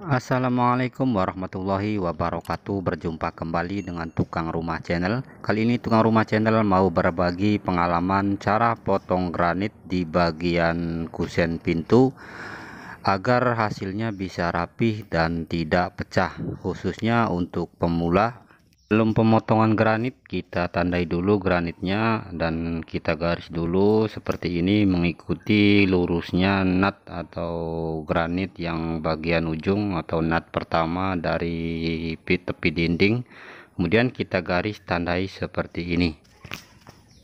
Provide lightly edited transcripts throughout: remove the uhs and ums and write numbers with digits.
Assalamualaikum warahmatullahi wabarakatuh. Berjumpa kembali dengan Tukang Rumah Channel. Kali ini Tukang Rumah Channel mau berbagi pengalaman cara potong granit di bagian kusen pintu agar hasilnya bisa rapih dan tidak pecah, khususnya untuk pemula. Sebelum pemotongan granit, kita tandai dulu granitnya dan kita garis dulu seperti ini mengikuti lurusnya nut atau granit yang bagian ujung atau nut pertama dari tepi dinding. Kemudian kita garis tandai seperti ini.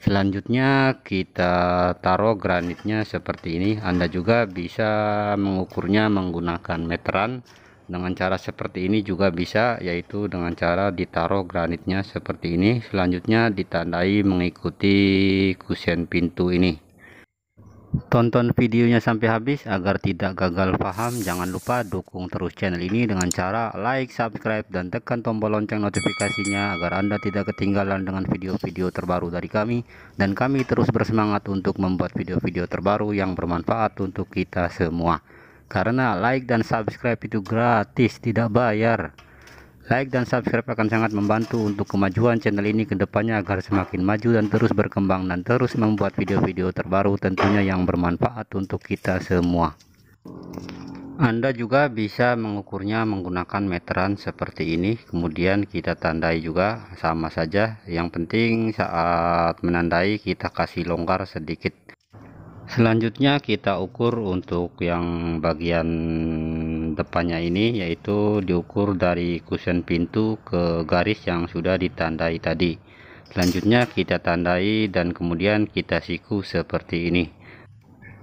Selanjutnya kita taruh granitnya seperti ini. Anda juga bisa mengukurnya menggunakan meteran. Dengan cara seperti ini juga bisa, yaitu dengan cara ditaruh granitnya seperti ini. Selanjutnya ditandai mengikuti kusen pintu ini. Tonton videonya sampai habis agar tidak gagal paham. Jangan lupa dukung terus channel ini dengan cara like, subscribe, dan tekan tombol lonceng notifikasinya agar Anda tidak ketinggalan dengan video-video terbaru dari kami. Dan kami terus bersemangat untuk membuat video-video terbaru yang bermanfaat untuk kita semua. Karena like dan subscribe itu gratis, tidak bayar. Like dan subscribe akan sangat membantu untuk kemajuan channel ini ke depannya agar semakin maju dan terus berkembang dan terus membuat video-video terbaru tentunya yang bermanfaat untuk kita semua. Anda juga bisa mengukurnya menggunakan meteran seperti ini. Kemudian kita tandai juga, sama saja. Yang penting saat menandai kita kasih longgar sedikit. Selanjutnya kita ukur untuk yang bagian depannya ini, yaitu diukur dari kusen pintu ke garis yang sudah ditandai tadi. Selanjutnya kita tandai dan kemudian kita siku seperti ini.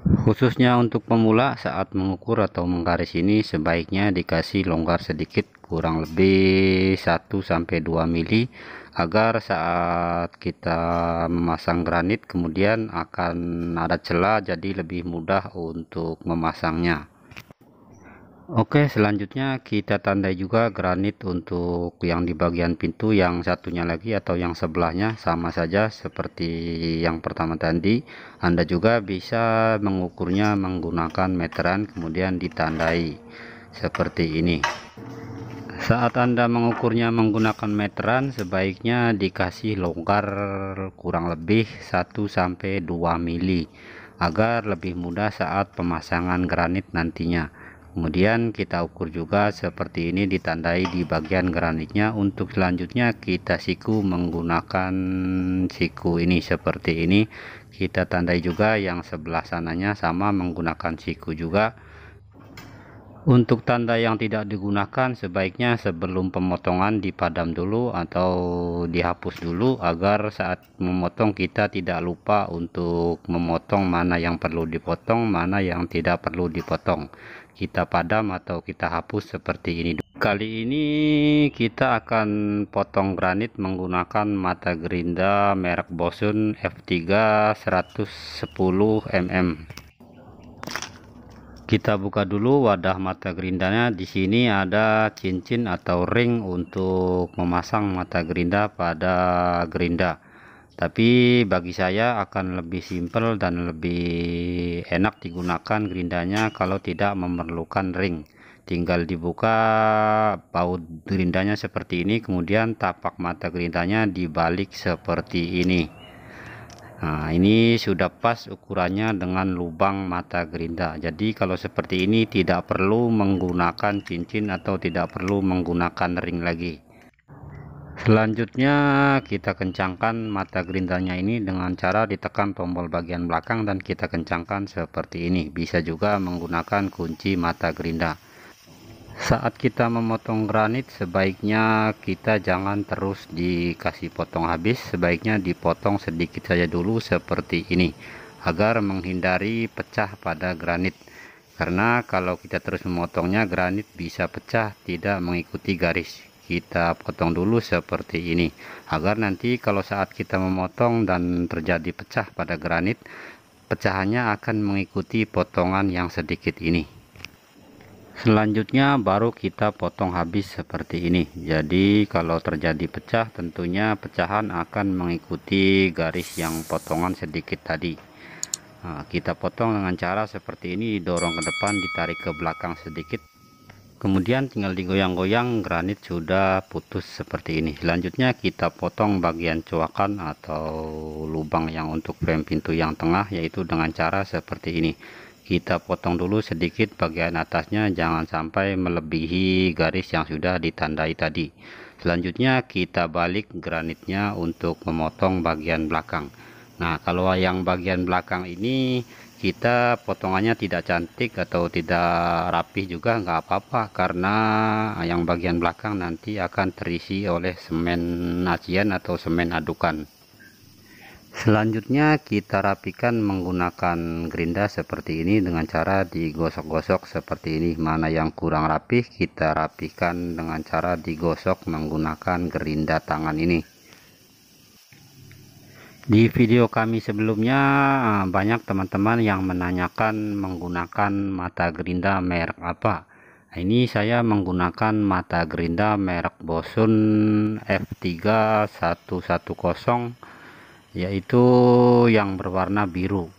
Khususnya untuk pemula saat mengukur atau menggaris ini sebaiknya dikasih longgar sedikit, kurang lebih 1-2 mili, agar saat kita memasang granit kemudian akan ada celah, jadi lebih mudah untuk memasangnya. Oke, selanjutnya kita tandai juga granit untuk yang di bagian pintu yang satunya lagi atau yang sebelahnya, sama saja seperti yang pertama tadi. Anda juga bisa mengukurnya menggunakan meteran kemudian ditandai seperti ini. Saat Anda mengukurnya menggunakan meteran sebaiknya dikasih longgar kurang lebih 1-2 mili agar lebih mudah saat pemasangan granit nantinya. Kemudian kita ukur juga seperti ini, ditandai di bagian granitnya. Untuk selanjutnya kita siku menggunakan siku ini seperti ini. Kita tandai juga yang sebelah sananya sama menggunakan siku juga. Untuk tanda yang tidak digunakan sebaiknya sebelum pemotongan dipadam dulu atau dihapus dulu agar saat memotong kita tidak lupa untuk memotong mana yang perlu dipotong, mana yang tidak perlu dipotong. Kita padam atau kita hapus seperti ini. Kali ini kita akan potong granit menggunakan mata gerinda merek Bosun F3 110 mm. Kita buka dulu wadah mata gerindanya. Di sini ada cincin atau ring untuk memasang mata gerinda pada gerinda. Tapi bagi saya akan lebih simpel dan lebih enak digunakan gerindanya kalau tidak memerlukan ring. Tinggal dibuka baut gerindanya seperti ini, kemudian tapak mata gerindanya dibalik seperti ini. Nah, ini sudah pas ukurannya dengan lubang mata gerinda. Jadi kalau seperti ini tidak perlu menggunakan cincin atau tidak perlu menggunakan ring lagi. Selanjutnya kita kencangkan mata gerindanya ini dengan cara ditekan tombol bagian belakang dan kita kencangkan seperti ini. Bisa juga menggunakan kunci mata gerinda. Saat kita memotong granit sebaiknya kita jangan terus dikasih potong habis, sebaiknya dipotong sedikit saja dulu seperti ini agar menghindari pecah pada granit. Karena kalau kita terus memotongnya granit bisa pecah tidak mengikuti garis. Kita potong dulu seperti ini agar nanti kalau saat kita memotong dan terjadi pecah pada granit, pecahannya akan mengikuti potongan yang sedikit ini. Selanjutnya baru kita potong habis seperti ini. Jadi kalau terjadi pecah tentunya pecahan akan mengikuti garis yang potongan sedikit tadi. Nah, kita potong dengan cara seperti ini, didorong ke depan, ditarik ke belakang sedikit, kemudian tinggal digoyang-goyang. Granit sudah putus seperti ini. Selanjutnya kita potong bagian coakan atau lubang yang untuk frame pintu yang tengah, yaitu dengan cara seperti ini. Kita potong dulu sedikit bagian atasnya, jangan sampai melebihi garis yang sudah ditandai tadi. Selanjutnya kita balik granitnya untuk memotong bagian belakang. Nah, kalau yang bagian belakang ini kita potongannya tidak cantik atau tidak rapi juga nggak apa-apa, karena yang bagian belakang nanti akan terisi oleh semen acian atau semen adukan. Selanjutnya kita rapikan menggunakan gerinda seperti ini dengan cara digosok-gosok seperti ini. Mana yang kurang rapih kita rapikan dengan cara digosok menggunakan gerinda tangan ini. Di video kami sebelumnya banyak teman-teman yang menanyakan menggunakan mata gerinda merek apa. Nah, ini saya menggunakan mata gerinda merek Bosun F3110, yaitu yang berwarna biru.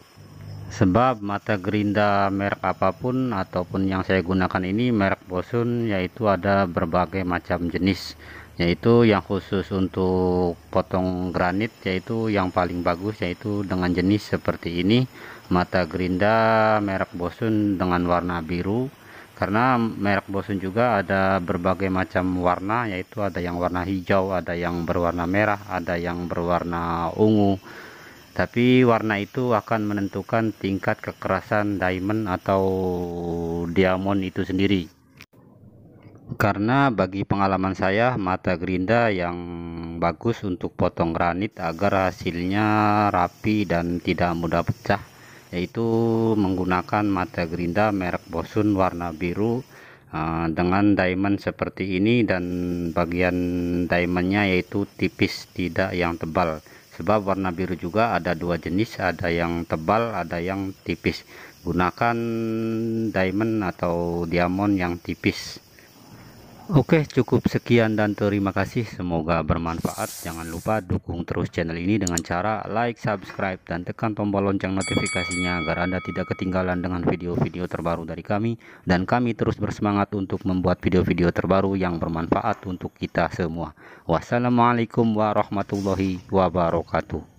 Sebab mata gerinda merek apapun ataupun yang saya gunakan ini merek Bosun, yaitu ada berbagai macam jenis, yaitu yang khusus untuk potong granit, yaitu yang paling bagus yaitu dengan jenis seperti ini, mata gerinda merek Bosun dengan warna biru. Karena merek Bosun juga ada berbagai macam warna, yaitu ada yang warna hijau, ada yang berwarna merah, ada yang berwarna ungu. Tapi warna itu akan menentukan tingkat kekerasan diamond atau diamond itu sendiri. Karena bagi pengalaman saya, mata gerinda yang bagus untuk potong granit agar hasilnya rapi dan tidak mudah pecah, yaitu menggunakan mata gerinda merek Bosun warna biru dengan diamond seperti ini, dan bagian diamondnya yaitu tipis, tidak yang tebal. Sebab warna biru juga ada dua jenis, ada yang tebal, ada yang tipis. Gunakan diamond atau diamond yang tipis. Oke, cukup sekian dan terima kasih, semoga bermanfaat. Jangan lupa dukung terus channel ini dengan cara like, subscribe, dan tekan tombol lonceng notifikasinya agar Anda tidak ketinggalan dengan video-video terbaru dari kami, dan kami terus bersemangat untuk membuat video-video terbaru yang bermanfaat untuk kita semua. Wassalamualaikum warahmatullahi wabarakatuh.